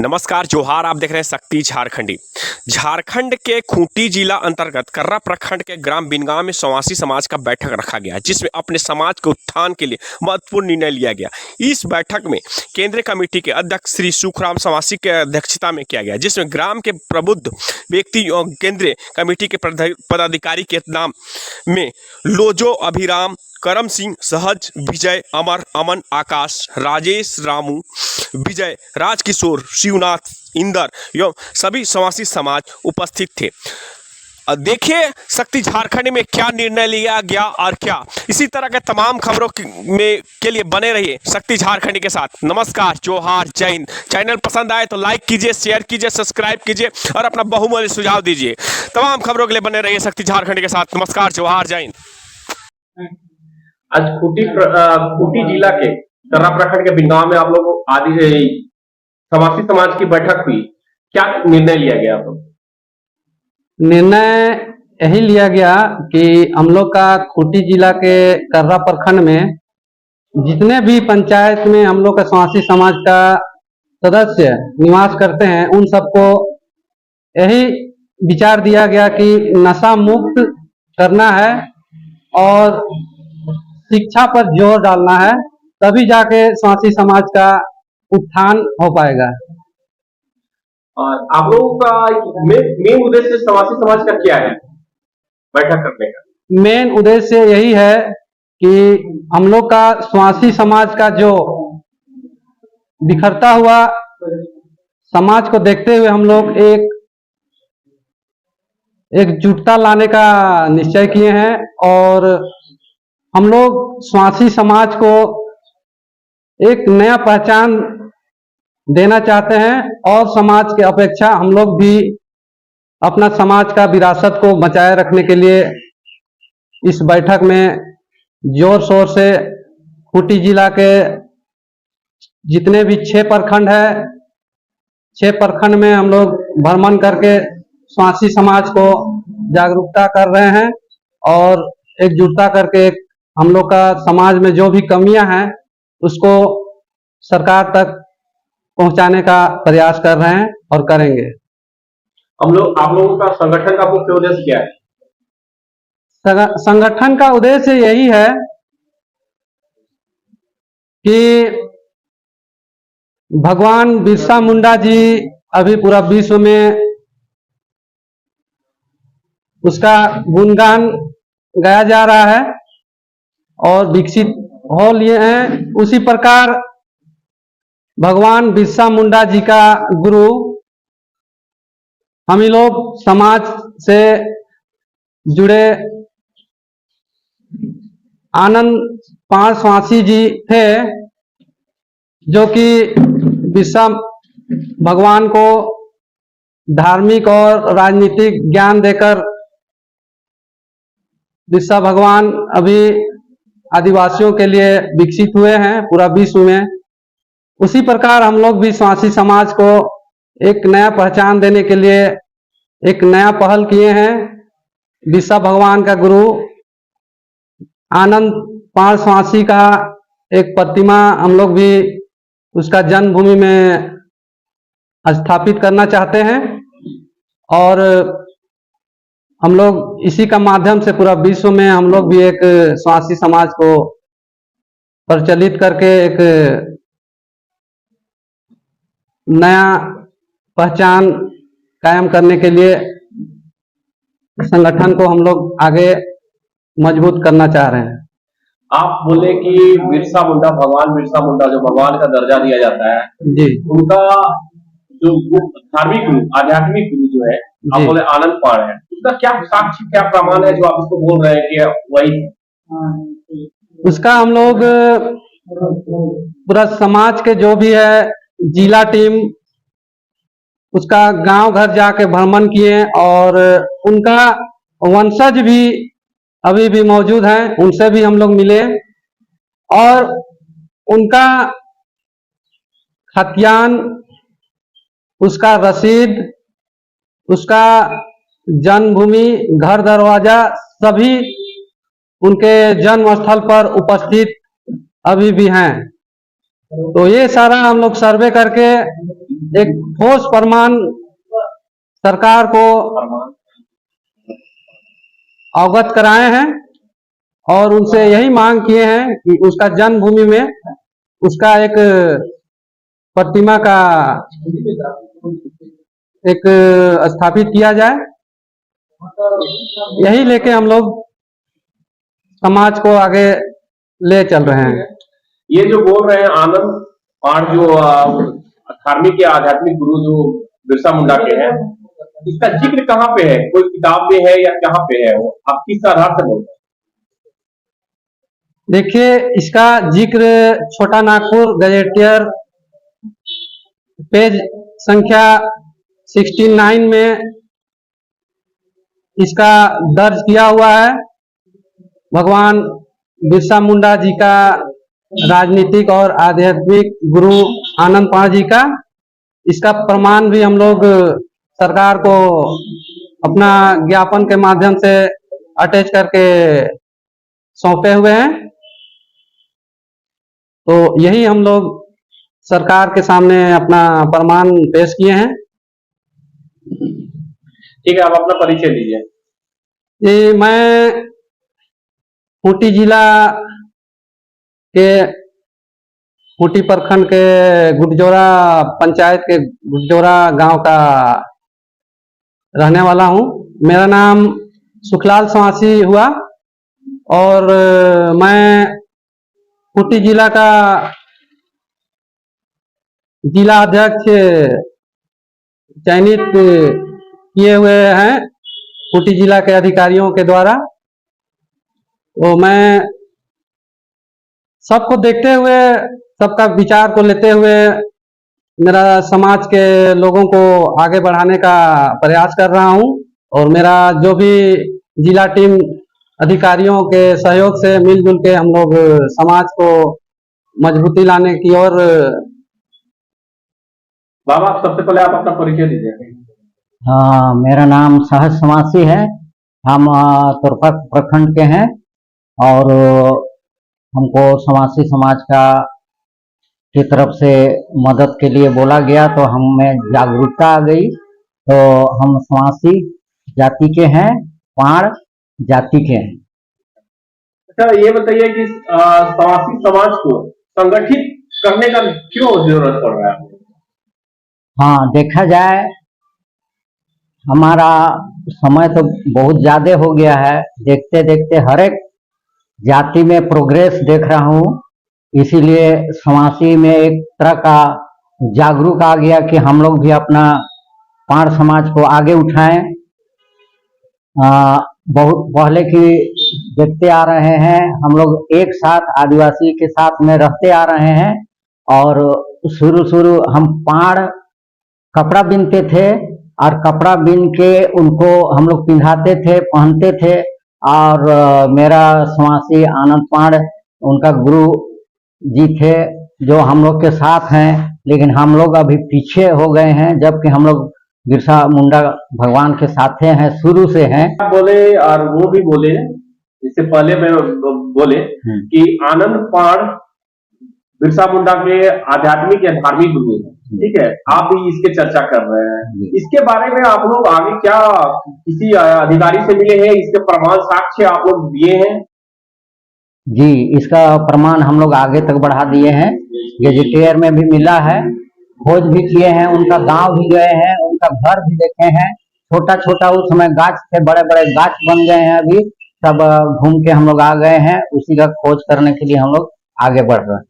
नमस्कार जोहार। आप देख रहे हैं शक्ति झारखंडी। झारखंड के खूंटी जिला अंतर्गत कर्रा प्रखंड के ग्राम बिनगांव में स्वासी समाज का बैठक रखा गया, जिसमें अपने समाज के उत्थान के लिए महत्वपूर्ण निर्णय लिया गया। इस बैठक में केंद्रीय कमेटी के अध्यक्ष श्री सुखराम समासी के अध्यक्षता में किया गया, जिसमें ग्राम के प्रबुद्ध व्यक्ति और केंद्रीय कमेटी के पदाधिकारी के नाम में लोजो, अभिराम, करम सिंह, सहज, विजय, अमर, अमन, आकाश, राजेश, रामू, विजय, राजकिशोर, शिवनाथ, इंदर एवं सभी समासी समाज उपस्थित थे। देखिए शक्ति झारखंड में क्या निर्णय लिया गया और क्या इसी तरह के तमाम खबरों के लिए बने रहिए शक्ति झारखंड के साथ। नमस्कार, जोहार, जय हिंद। चैनल पसंद आए तो लाइक कीजिए, शेयर कीजिए, सब्सक्राइब कीजिए और अपना बहुमूल्य सुझाव दीजिए। तमाम खबरों के लिए बने रहिए शक्ति झारखंड के साथ। नमस्कार, जोहार, जय हिंद। आज खूंटी जिला के कर्रा प्रखंड के बिनगांव में आप लोग आदि समासी समाज की बैठक हुई। क्या निर्णय लिया गया? आप लोग निर्णय यही लिया गया कि हम लोग का खूंटी जिला के कर्रा प्रखंड में जितने भी पंचायत में हम लोग का समासी समाज का सदस्य निवास करते हैं, उन सबको यही विचार दिया गया कि नशा मुक्त करना है और शिक्षा पर जोर डालना है, तभी जाके समासी समाज का उत्थान हो पाएगा। और आप लोगों का मेन उद्देश्य समासी समाज का क्या है बैठक करने का? मेन उद्देश्य यही है कि हम लोग का समासी समाज का जो बिखरता हुआ समाज को देखते हुए हम लोग एकजुटता लाने का निश्चय किए हैं और हम लोग स्वासी समाज को एक नया पहचान देना चाहते हैं और समाज के अपेक्षा हम लोग भी अपना समाज का विरासत को बचाए रखने के लिए इस बैठक में जोर शोर से खूंटी जिला के जितने भी 6 प्रखंड है, 6 प्रखंड में हम लोग भ्रमण करके स्वासी समाज को जागरूकता कर रहे हैं और एकजुटता करके हम लोग का समाज में जो भी कमियां हैं उसको सरकार तक पहुंचाने का प्रयास कर रहे हैं और करेंगे। आप लोगों का संगठन का मुख्य उद्देश्य क्या है? संगठन का उद्देश्य यही है कि भगवान बिरसा मुंडा जी अभी पूरा विश्व में उसका गुणगान गाया जा रहा है और विकसित हो लिए हैं। उसी प्रकार भगवान बिरसा मुंडा जी का गुरु हम ही लोग समाज से जुड़े आनंद पाल स्वासी जी थे, जो कि बिरसा भगवान को धार्मिक और राजनीतिक ज्ञान देकर बिरसा भगवान अभी आदिवासियों के लिए विकसित हुए हैं पूरा विश्व में। उसी प्रकार हम लोग भी स्वासी समाज को एक नया पहचान देने के लिए एक नया पहल किए हैं। बिरसा भगवान का गुरु आनंद पाल स्वासी का एक प्रतिमा हम लोग भी उसका जन्मभूमि में स्थापित करना चाहते हैं और हम लोग इसी का माध्यम से पूरा विश्व में हम लोग भी एक स्वासी समाज को प्रचलित करके एक नया पहचान कायम करने के लिए संगठन को हम लोग आगे मजबूत करना चाह रहे हैं। आप बोले कि भगवान बिरसा मुंडा जो भगवान का दर्जा दिया जाता है जी, उनका जो धार्मिक गुरु, आध्यात्मिक गुरु जो है आप बोले आनंद पाल है, उसका क्या साक्ष्य, क्या प्रमाण है जो आप इसको बोल रहे हैं कि वही? उसका हम लोग पूरा समाज के जो भी है जिला टीम उसका गांव घर जाके भ्रमण किए और उनका वंशज भी अभी भी मौजूद हैं, उनसे भी हम लोग मिले और उनका खतियान, उसका रसीद, उसका जन्मभूमि, घर दरवाजा सभी उनके जन्म स्थल पर उपस्थित अभी भी हैं। तो ये सारा हम लोग सर्वे करके एक ठोस प्रमाण सरकार को अवगत कराए हैं और उनसे यही मांग किए हैं कि उसका जन्मभूमि में उसका एक प्रतिमा का एक स्थापित किया जाए। यही लेके हम लोग समाज को आगे ले चल रहे हैं। ये जो बोल रहे हैं आनंद पाड़ जो धार्मिक या आध्यात्मिक गुरु जो बिरसा मुंडा के हैं, इसका जिक्र कहाँ पे है? कोई किताब में है या कहाँ पे है? वो आप किस आधार से बोल रहे हैं? देखिए, इसका जिक्र छोटा नागपुर गजेटियर पेज संख्या 69 में इसका दर्ज किया हुआ है। भगवान बिरसा मुंडा जी का राजनीतिक और आध्यात्मिक गुरु आनंद पाड़ जी का, इसका प्रमाण भी हम लोग सरकार को अपना ज्ञापन के माध्यम से अटैच करके सौंपे हुए हैं। तो यही हम लोग सरकार के सामने अपना प्रमाण पेश किए हैं। ठीक है, आप अपना परिचय दीजिए। ये मैं खूंटी जिला के खूंटी प्रखंड के गुटजोरा पंचायत के गुटजोरा गांव का रहने वाला हूं। मेरा नाम सुखलाल स्वासी हुआ और मैं खूंटी जिला का जिला अध्यक्ष चयनित किए हुए हैं खूंटी जिला के अधिकारियों के द्वारा। तो मैं सबको देखते हुए, सबका विचार को लेते हुए मेरा समाज के लोगों को आगे बढ़ाने का प्रयास कर रहा हूं और मेरा जो भी जिला टीम अधिकारियों के सहयोग से मिलजुल के हम लोग समाज को मजबूती लाने की ओर। बाबा, सबसे पहले आप अपना परिचय दीजिए। हाँ, मेरा नाम सहज समासी है। हम तुरपा प्रखंड के हैं और हमको समासी समाज का की तरफ से मदद के लिए बोला गया तो हमें जागरूकता आ गई। तो हम समासी जाति के हैं, पाड़ जाति के हैं। अच्छा, ये बताइए कि समासी समाज को संगठित करने का क्यों जरूरत पड़ रहा है? हाँ, देखा जाए हमारा समय तो बहुत ज्यादा हो गया है। देखते देखते हर एक जाति में प्रोग्रेस देख रहा हूँ, इसीलिए समासी में एक तरह का जागरूक आ गया कि हम लोग भी अपना पाड़ समाज को आगे उठाएं। बहुत पहले की देखते आ रहे हैं, हम लोग एक साथ आदिवासी के साथ में रहते आ रहे हैं और शुरू हम पाड़ कपड़ा बिनते थे और कपड़ा बिन के उनको हम लोग पिंधाते थे, पहनते थे। और मेरा समासी आनंद पाड़ उनका गुरु जी थे जो हम लोग के साथ हैं, लेकिन हम लोग अभी पीछे हो गए हैं, जबकि हम लोग बिरसा मुंडा भगवान के साथ हैं, शुरू से हैं। बोले और वो भी बोले, इससे पहले मैं बोले कि आनंद पाड़ बिरसा मुंडा के आध्यात्मिक या धार्मिक गुरु हैं, ठीक है। आप भी इसके चर्चा कर रहे हैं, इसके बारे में आप लोग आगे क्या किसी अधिकारी से मिले हैं? इसके प्रमाण साक्ष्य आप लोग दिए हैं? जी, इसका प्रमाण हम लोग आगे तक बढ़ा दिए हैं, गेजेटियर में भी मिला है, खोज भी किए हैं, उनका गांव भी गए हैं, उनका घर भी देखे हैं। छोटा छोटा उस समय गाछ थे, बड़े बड़े गाछ बन गए हैं, अभी सब घूम के हम लोग आ गए हैं। उसी का खोज करने के लिए हम लोग आगे बढ़ रहे हैं।